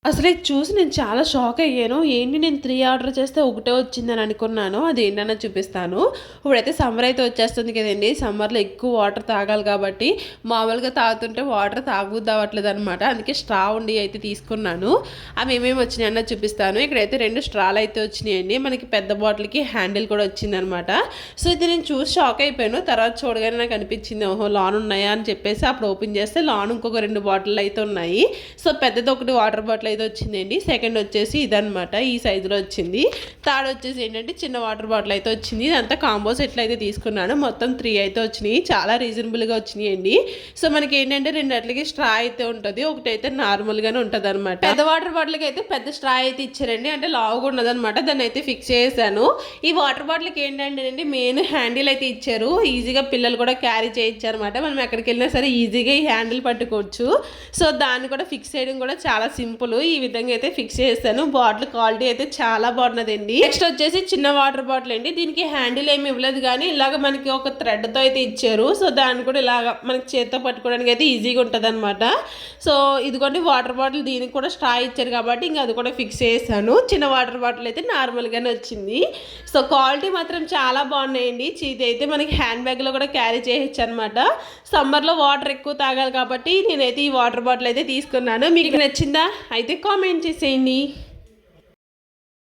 అసలు ఇది చూసి నేను చాలా షాక్ అయ్యాను. ఏంటి నేను 3 ఆర్డర్ చేస్తే ఒకటే వచ్చిందని అనుకున్నాను. అదేంటన్నది చూపిస్తాను. ఇప్పుడైతే సమ్మర్ అయితే వచ్చేస్తుంది కదండీ! సమ్మర్‌లో ఎక్కువ వాటర్ తాగాలి కాబట్టి మామూలుగా తాగుతుంటే వాటర్ తాగబుద్ధి అవ్వట్లేదనమాట. అందుకే స్ట్రా ఉండి అయితే తీసుకున్నాను. అవి ఏమేమి వచ్చినాయి అన్నది చూపిస్తాను. ఇక్కడైతే 2 స్ట్రాలు అయితే వచ్చినాయండి. మనకి పెద్ద బాటిల్‌కి హ్యాండిల్ కూడా వచ్చిందనమాట. సో ఇది నేను చూసి షాక్ అయిపోయాను. తర్వాత చూడగానే నాకు అనిపించింది ఓహో! లాన్ ఉన్నాయా అని చెప్పేసి అప్పుడు ఓపెన్ చేస్తే లాన్ ఇంకొక 2 బాటిల్ అయితే ఉన్నాయి. సో పెద్దది ఒకటి వాటర్ బాటిల్ అయితే వచ్చిందండి. సెకండ్ వచ్చేసి ఇదనమాట, ఈ సైజులో వచ్చింది. థర్డ్ వచ్చేసి ఏంటంటే చిన్న వాటర్ బాటిల్ అయితే వచ్చింది. ఇదంతా కాంబో సెట్లు అయితే తీసుకున్నాను. మొత్తం 3 అయితే వచ్చినాయి. చాలా రీజనబుల్గా వచ్చినాయండి. సో మనకి ఏంటంటే రెండట్లకి స్ట్రా అయితే ఉంటుంది, ఒకటైతే నార్మల్గానే ఉంటుంది అనమాట. పెద్ద వాటర్ బాటిల్కి అయితే పెద్ద స్ట్రా అయితే ఇచ్చారండి, అంటే లావుగా ఉన్నదనమాట. దాన్ని అయితే ఫిక్స్ చేశాను. ఈ వాటర్ బాటిల్కి ఏంటంటే అండి మెయిన్ హ్యాండిల్ అయితే ఇచ్చారు. ఈజీగా పిల్లలు కూడా క్యారీ చేయొచ్చు అనమాట. మనం ఎక్కడికి వెళ్ళినా సరే ఈజీగా ఈ హ్యాండిల్ పట్టుకోవచ్చు. సో దాన్ని కూడా ఫిక్స్ చేయడం కూడా చాలా సింపుల్. ఈ విధంగా అయితే ఫిక్స్ చేస్తాను. బాటిల్ క్వాలిటీ అయితే చాలా బాగున్నదండి. నెక్స్ట్ వచ్చేసి చిన్న వాటర్ బాటిల్ అండి. దీనికి హ్యాండిల్ ఏమి ఇవ్వలేదు కానీ ఇలాగ మనకి ఒక థ్రెడ్ తో అయితే ఇచ్చారు. సో దాన్ని కూడా ఇలాగ మనకి చేత్తో పట్టుకోవడానికి అయితే ఈజీగా ఉంటుంది అనమాట. సో ఇదిగోండి వాటర్ బాటిల్, దీనికి కూడా స్ట్రా ఇచ్చారు కాబట్టి ఇంకా అది కూడా ఫిక్స్ చేశాను. చిన్న వాటర్ బాటిల్ అయితే నార్మల్ గానే వచ్చింది. సో క్వాలిటీ మాత్రం చాలా బాగున్నాయండి. ఇది అయితే మనకి హ్యాండ్ బ్యాగ్ లో కూడా క్యారీ చేయొచ్చు అనమాట. సమ్మర్ లో వాటర్ ఎక్కువ తాగాలి కాబట్టి నేనైతే ఈ వాటర్ బాటిల్ అయితే తీసుకున్నాను. మీకు నచ్చిందా అయితే కామెంట్ చేసేయండి.